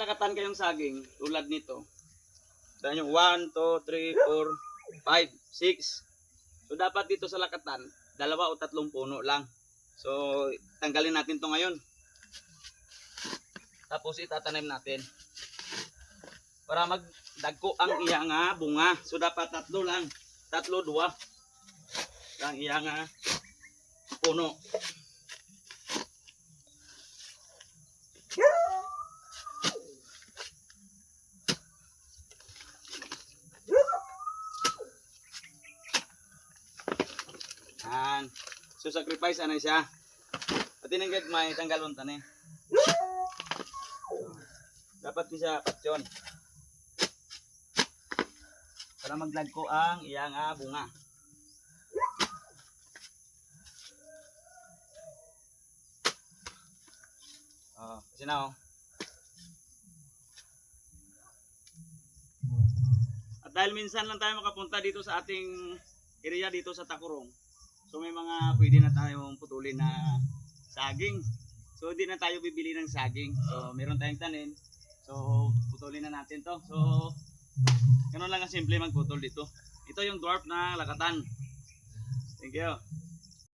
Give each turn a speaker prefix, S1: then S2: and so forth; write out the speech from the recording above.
S1: lakatan kayong saging, tulad nito. Dahil yung 1, 2, 3, 4, 5, 6. So dapat dito sa lakatan, 2 o 3 puno lang. So tanggalin natin to ngayon. Tapos itatanim natin. Para magdagko ang iya nga bunga. So dapat 3 lang. 3, 2 ang iya nga puno. So sacrifice ano siya. Pati nang may tanggalon tani. Dapat siya patyon. Para magdagko ang iyang bunga. Kasi na At dahil minsan lang tayo makapunta dito sa ating area dito sa Takurong. So may mga pwede na tayong putulin na saging. So hindi na tayo bibili ng saging. So meron tayong tanim. So putulin na natin to. So ganoon lang ang simple magputol dito. Ito yung dwarf na lakatan. Thank you.